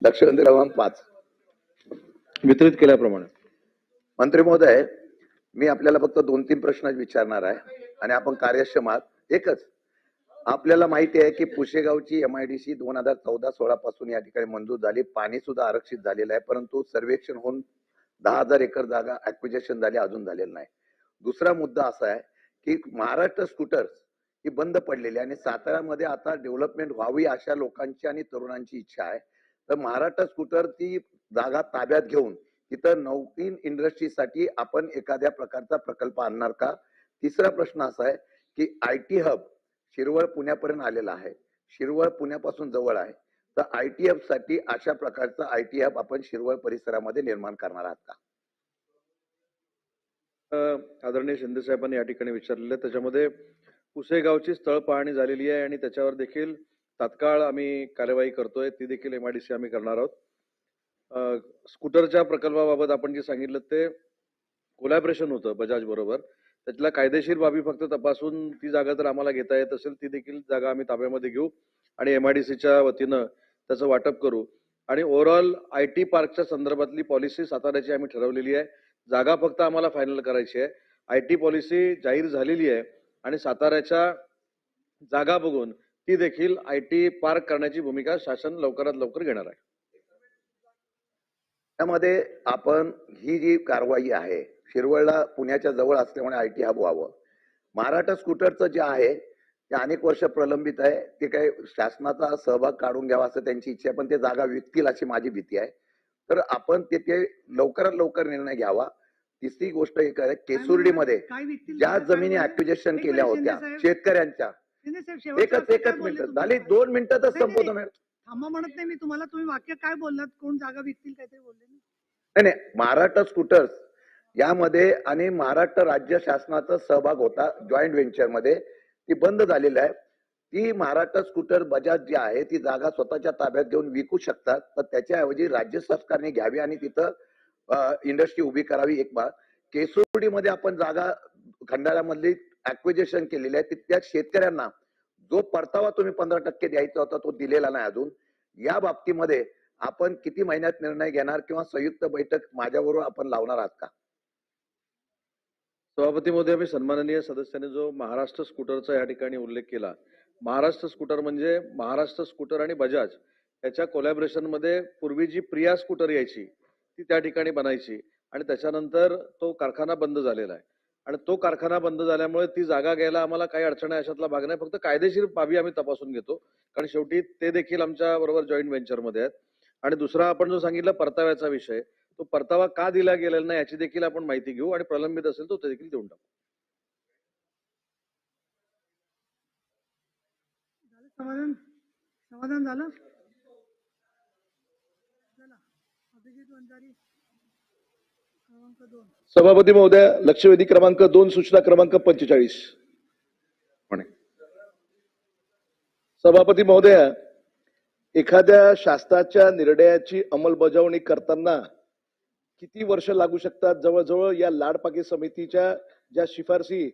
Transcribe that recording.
लक्षवेधी क्रमांक 5 वितरित केल्याप्रमाणे मंत्री महोदय, मी आपल्याला फक्त 2-3 प्रश्न विचारणार आहे आणि आपण कार्यक्षम आहात। एकच, आपल्याला माहिती आहे की पुशेगावची MIDC 2014-16 पासून या ठिकाणी मंजूर झाली, पाणी सुद्धा आरक्षित झालेलं आहे, परंतु सर्वेक्षण होऊन 10,000 एकर जागा ऍक्विजिशन झाली, अजून झालेलं नाही। दुसरा मुद्दा असा आहे की महाराष्ट्र स्कूटर्स ही बंद पडलेली आणि साताऱ्यामध्ये आता डेव्हलपमेंट व्हावी अशा लोकांची आणि तरुणांची इच्छा आहे। तर महाराष्ट्र स्कूटर ती जागा ताब्यात घेऊन तिथं नवीन इंडस्ट्रीसाठी आपण एखाद्या प्रकारचा प्रकल्प आणणार का? तिसरा प्रश्न असा आहे की IT हब शिरवळ पुण्यापर्यंत आलेला आहे, शिरवळ पुण्यापासून जवळ आहे, तर IT हब साठी अशा प्रकारचा IT हब आपण शिरवळ परिसरामध्ये निर्माण करणार आहात का? आदरणीय शिंदे साहेबांनी या ठिकाणी विचारलेलं आहे, त्याच्यामध्ये पुसेगावची स्थळ पाहणी झालेली आहे आणि त्याच्यावर देखील तात्काळ आम्ही कार्यवाही करतोय, ती देखील MIDC आम्ही करणार आहोत। स्कूटरच्या प्रकल्पाबाबत आपण जे सांगितलं ते कोलॅबरेशन होतं बजाज बरोबर, त्यातल्या कायदेशीर बाबी फक्त तपासून ती जागा जर आम्हाला घेता येत असेल ती देखील जागा आम्ही ताब्यामध्ये घेऊ आणि MIDCच्या वतीनं त्याचं वाटप करू। आणि ओव्हरऑल IT पार्कच्या संदर्भातली पॉलिसी साताऱ्याची आम्ही ठरवलेली आहे, जागा फक्त आम्हाला फायनल करायची आहे। IT पॉलिसी जाहीर झालेली आहे आणि साताऱ्याच्या जागा बघून ती देखील IT पार्क करण्याची भूमिका शासन लवकरात लवकर घेणार आहे। त्यामध्ये आपण ही जी कारवाई आहे, शिरवळला पुण्याच्या जवळ असल्यामुळे IT हब व्हावं, महाराष्ट्र स्कूटरचं जे आहे ते अनेक वर्ष प्रलंबित आहे, ते काही शासनाचा सहभाग काढून घ्यावा असं त्यांची इच्छा आहे, पण ते जागा विकतील अशी माझी भीती आहे। तर आपण ते लवकरात लवकर निर्णय घ्यावा। तिसरी गोष्ट एक आहे, केसुर्डीमध्ये ज्या जमिनी ऍक्विजिशन केल्या होत्या शेतकऱ्यांच्या, एकच मिनिट झाली, 2 मिनिटातच संपवतो मॅडम। थांबा म्हणत नाही मी तुम्हाला, तुम्ही वाक्य काय बोललात, कोण जागा विकतील काहीतरी बोलले नाही नाही, महाराष्ट्र स्कूटर्स यामध्ये आणि महाराष्ट्र राज्य शासनाचा सहभाग होता जॉईंट व्हेंचर मध्ये, ती बंद झालेली आहे। ती महाराष्ट्र स्कूटर बजाज जी आहे ती जागा स्वतःच्या ताब्यात घेऊन विकू शकतात, तर त्याच्याऐवजी राज्य सरकारने घ्यावी आणि तिथं इंडस्ट्री उभी करावी। एक बात, केसुर्डीमध्ये आपण जागा खंडाळ्यामधली ऍक्विजिशन केलेली आहे, त्या शेतकऱ्यांना जो परतावा तुम्ही 15% द्यायचा होता तो दिलेला नाही अजून। या बाबतीमध्ये आपण किती महिन्यात निर्णय घेणार किंवा संयुक्त बैठक माझ्याबरोबर आपण लावणार आहात का? सभापती महोदय, मी सन्माननीय सदस्याने जो महाराष्ट्र स्कूटरचा या ठिकाणी उल्लेख केला, महाराष्ट्र स्कूटर म्हणजे महाराष्ट्र स्कूटर आणि बजाज याच्या कोलॅबरेशन मध्ये पूर्वी जी प्रिया स्कूटर यायची ती त्या ठिकाणी बनायची आणि त्याच्यानंतर तो कारखाना बंद झालेला आहे आणि तो कारखाना बंद झाल्यामुळे ती जागा घ्यायला आम्हाला काही अडचण आहे अशातला भाग नाही, फक्त कायदेशीर बाबी आम्ही तपासून घेतो, कारण शेवटी ते देखील आमच्या बरोबर जॉईंट व्हेंचर मध्ये आहेत। आणि दुसरा आपण जो सांगितलं परताव्याचा विषय, तो परतावा का दिला गेलेला नाही याची देखील आपण माहिती घेऊ आणि प्रलंबित असेल तो देखील देऊन टाकू। समाधान समाधान झालं? अभिजित वंजारी क्रमांक 2। सभापती महोदय, लक्षवेधी क्रमांक 2 सूचना क्रमांक 45। सभापती महोदय, एखाद्या शासनाच्या निर्णयाची अंमलबजावणी करताना किती वर्ष लागू शकतात? जवळजवळ या लाडपाके समितीच्या ज्या शिफारसी